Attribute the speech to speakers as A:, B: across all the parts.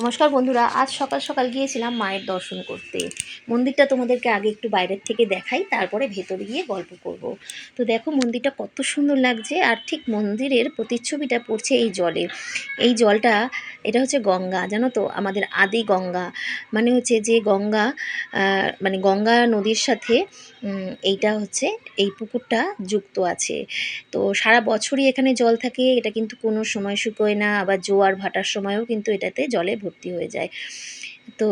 A: নমস্কার বন্ধুরা, আজ সকাল সকাল গিয়েছিলাম মায়ের দর্শন করতে। মন্দিরটা তোমাদেরকে আগে একটু বাইরের থেকে দেখাই, তারপরে ভেতরে গিয়ে গল্প করব। তো দেখো মন্দিরটা কত সুন্দর লাগছে, আর ঠিক মন্দিরের প্রতিচ্ছবিটা পড়ছে এই জলে। এই জলটা, এটা হচ্ছে গঙ্গা, জানো তো, আমাদের আদি গঙ্গা। মানে হচ্ছে যে গঙ্গা, মানে গঙ্গা নদীর সাথে এইটা হচ্ছে, এই পুকুরটা যুক্ত আছে। তো সারা বছরই এখানে জল থাকে, এটা কিন্তু কোনো সময় শুকোয় না, আবার জোয়ার ভাটার সময়ও কিন্তু এটাতে জলে ভর্তি হয়ে যায়। তো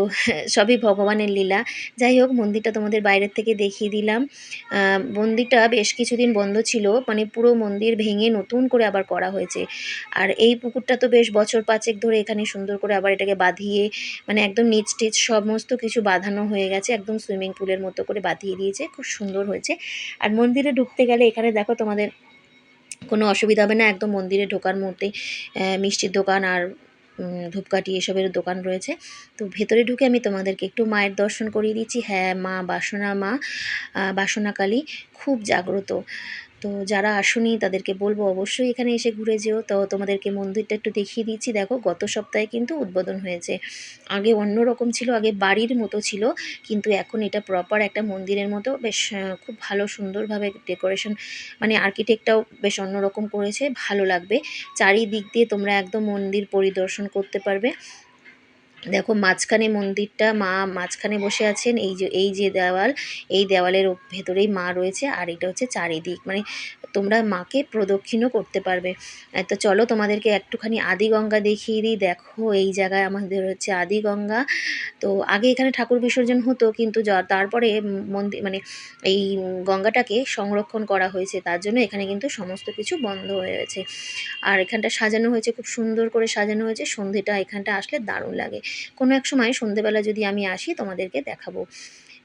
A: সবই ভগবানের লীলা। যাই হোক, মন্দিরটা তোমাদের বাইরের থেকে দেখিয়ে দিলাম। মন্দিরটা বেশ কিছুদিন বন্ধ ছিল, মানে পুরো মন্দির ভেঙে নতুন করে আবার করা হয়েছে। আর এই পুকুরটা তো বেশ বছর পাঁচেক ধরে এখানে সুন্দর করে আবার এটাকে বাঁধিয়ে, মানে একদম নিচ টিচ সমস্ত কিছু বাঁধানো হয়ে গেছে, একদম সুইমিং পুলের মতো করে বাঁধিয়ে দিয়েছে, খুব সুন্দর হয়েছে। আর মন্দিরে ঢুকতে গেলে এখানে দেখো তোমাদের কোনো অসুবিধা হবে না, একদম মন্দিরে ঢোকার মুহূর্তেই মিষ্টির দোকান আর ধূপকাঠি এসবের দোকান রয়েছে। তো ভেতরে ঢুকে আমি তোমাদেরকে একটু মায়ের দর্শন করিয়ে দিচ্ছি। হ্যাঁ, মা বাসনাকালী খুব জাগ্রত। তো যারা আসুনি তাদেরকে বলবো অবশ্যই এখানে এসে ঘুরে যেও। তো তোমাদেরকে মন্দিরটা একটু দেখিয়ে দিচ্ছি। দেখো, গত সপ্তাহে কিন্তু উদ্বোধন হয়েছে। আগে অন্য রকম ছিল, আগে বাড়ির মতো ছিল, কিন্তু এখন এটা প্রপার একটা মন্দিরের মতো, বেশ খুব ভালো সুন্দরভাবে ডেকোরেশন, মানে আর্কিটেক্টটাও বেশ অন্যরকম করেছে, ভালো লাগবে। চারিদিক দিয়ে তোমরা একদম মন্দির পরিদর্শন করতে পারবে। দেখো মাঝখানে মন্দিরটা, মা মাঝখানে বসে আছেন। এই যে দেওয়াল, এই দেওয়ালের ভেতরেই মা রয়েছে, আর এটা হচ্ছে চারিদিক, মানে তোমরা মাকে প্রদক্ষিণও করতে পারবে। তো চলো তোমাদেরকে একটুখানি আদিগঙ্গা দেখিয়ে দিই। দেখো এই জায়গায় আমাদের হচ্ছে আদিগঙ্গা। তো আগে এখানে ঠাকুর বিসর্জন হতো, কিন্তু তারপরে মন্দির, মানে এই গঙ্গাটাকে সংরক্ষণ করা হয়েছে, তার জন্য এখানে কিন্তু সমস্ত কিছু বন্ধ হয়ে গেছে। আর এখানটা সাজানো হয়েছে, খুব সুন্দর করে সাজানো হয়েছে। সন্ধেটা এখানটা আসলে দারুণ লাগে। কোনো এক সময় সন্ধেবেলা যদি আমি আসি তোমাদেরকে দেখাবো।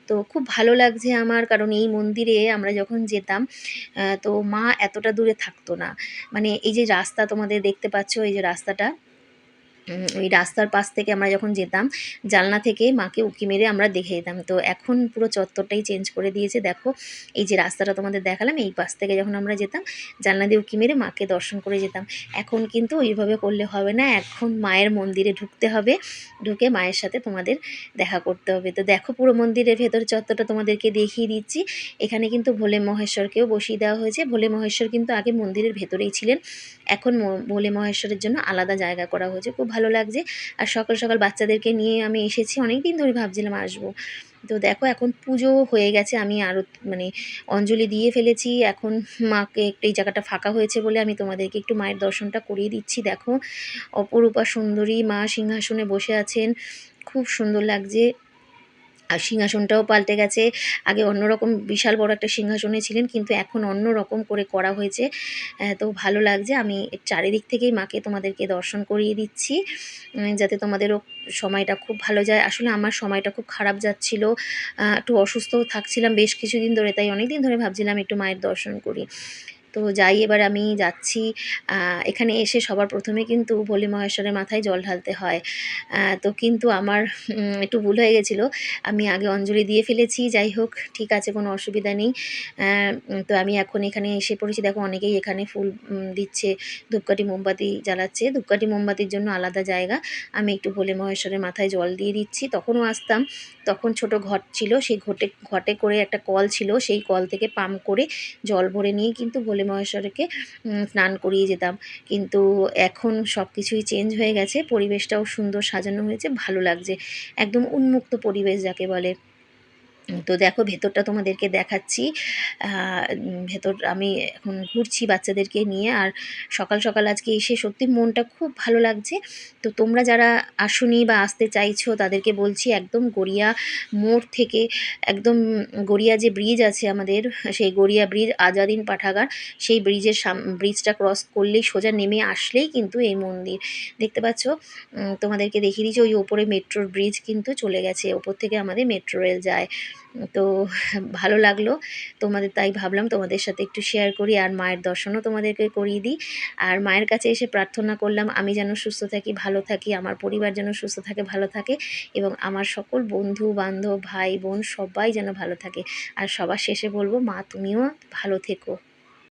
A: তো খুব ভালো লাগছে আমার, কারণ এই মন্দিরে আমরা যখন যেতাম, তো মা এতটা দূরে থাকতো না। মানে এই যে রাস্তা তোমাদের দেখতে পাচ্ছ, এই যে রাস্তাটা, ওই রাস্তার পাশ থেকে আমরা যখন যেতাম, জানলা থেকে মাকে উঁকি মেরে আমরা দেখে যেতাম। তো এখন পুরো চত্বরটাই চেঞ্জ করে দিয়েছে। দেখো এই যে রাস্তাটা তোমাদের দেখালাম, এই পাশ থেকে যখন আমরা যেতাম, জানলা দিয়ে উঁকি মেরে মাকে দর্শন করে যেতাম। এখন কিন্তু ওইভাবে করলে হবে না, এখন মায়ের মন্দিরে ঢুকতে হবে, ঢুকে মায়ের সাথে তোমাদের দেখা করতে হবে। তো দেখো পুরো মন্দিরের ভেতর চত্বরটা তোমাদেরকে দেখিয়ে দিচ্ছি। এখানে কিন্তু ভোলে মহেশ্বরকেও বসিয়ে দেওয়া হয়েছে। ভোলে মহেশ্বর কিন্তু আগে মন্দিরের ভেতরেই ছিলেন, এখন ভোলে মহেশ্বরের জন্য আলাদা জায়গা করা হয়েছে। খুব ভালো লাগছে। আর সকাল সকাল বাচ্চাদেরকে নিয়ে আমি এসেছি, অনেক দিন ধরে ভাবছিলাম আসবো। তো দেখো এখন পুজো হয়ে গেছে, আমি আরও মানে অঞ্জলি দিয়ে ফেলেছি। এখন মাকে একটু, এই জায়গাটা ফাঁকা হয়েছে বলে আমি তোমাদেরকে একটু মায়ের দর্শনটা করিয়ে দিচ্ছি। দেখো অপরূপা সুন্দরী মা সিংহাসনে বসে আছেন, খুব সুন্দর লাগছে। আর সিংহাসনটাও পাল্টে গেছে, আগে অন্যরকম বিশাল বড় একটা সিংহাসনে ছিলেন, কিন্তু এখন অন্য রকম করে করা হয়েছে। তো ভালো লাগছে। আমি চারিদিক থেকেই মাকে তোমাদেরকে দর্শন করিয়ে দিচ্ছি, যাতে তোমাদেরও সময়টা খুব ভালো যায়। আসলে আমার সময়টা খুব খারাপ যাচ্ছিল, একটু অসুস্থও থাকছিলাম বেশ কিছুদিন ধরে, তাই অনেক দিন ধরে ভাবছিলাম একটু মায়ের দর্শন করি। তো যাই, এবার আমি যাচ্ছি। এখানে এসে সবার প্রথমে কিন্তু ভোলে মহেশ্বরের মাথায় জল ঢালতে হয়। তো কিন্তু আমার একটু ভুল হয়ে গেছিলো, আমি আগে অঞ্জলি দিয়ে ফেলেছি। যাই হোক, ঠিক আছে, কোনো অসুবিধা নেই। তো আমি এখন এখানে এসে পড়েছি। দেখো অনেকেই এখানে ফুল দিচ্ছে, ধূপকাঠি মোমবাতি জ্বালাচ্ছে। ধূপকাঠি মোমবাতির জন্য আলাদা জায়গা, আমি একটু ভোলে মহেশ্বরের মাথায় জল দিয়ে দিচ্ছি। তখনও আসতাম, তখন ছোট ঘট ছিল, সেই ঘটে করে একটা কল ছিল, সেই কল থেকে পাম্প করে জল ভরে নিয়ে কিন্তু ভোলে মহেশ্বরকে স্নান করিয়ে যেতাম। কিন্তু এখন সব কিছুই চেঞ্জ হয়ে গেছে, পরিবেশটাও সুন্দর সাজানো হয়েছে, ভালো লাগছে, একদম উন্মুক্ত পরিবেশ যাকে বলে। তো দেখো ভেতরটা তোমাদেরকে দেখাচ্ছি। ভেতর আমি এখন ঘুরছি বাচ্চাদেরকে নিয়ে, আর সকাল সকাল আজকে এসে সত্যি মনটা খুব ভালো লাগছে। তো তোমরা যারা আসোনি বা আসতে চাইছো তাদেরকে বলছি, একদম গড়িয়া মোড় থেকে, একদম গড়িয়া যে ব্রিজ আছে আমাদের, সেই গড়িয়া ব্রিজ আজাদিন পাঠাগার, সেই ব্রিজটা ক্রস করলেই সোজা নেমে আসলেই কিন্তু এই মন্দির দেখতে পাচ্ছ। তোমাদেরকে দেখিয়ে দিচ্ছি, ওই ওপরে মেট্রোর ব্রিজ কিন্তু চলে গেছে, ওপর থেকে আমাদের মেট্রো রেল যায়। তো ভালো লাগলো তোমাদের, তাই ভাবলাম তোমাদের সাথে একটু শেয়ার করি, আর মায়ের দর্শনও তোমাদেরকে করিয়ে দিই। আর মায়ের কাছে এসে প্রার্থনা করলাম আমি যেন সুস্থ থাকি, ভালো থাকি, আমার পরিবার যেন সুস্থ থাকে, ভালো থাকে, এবং আমার সকল বন্ধু বান্ধব ভাই বোন সবাই যেন ভালো থাকে। আর সবার শেষে বলবো, মা তুমিও ভালো থেকো।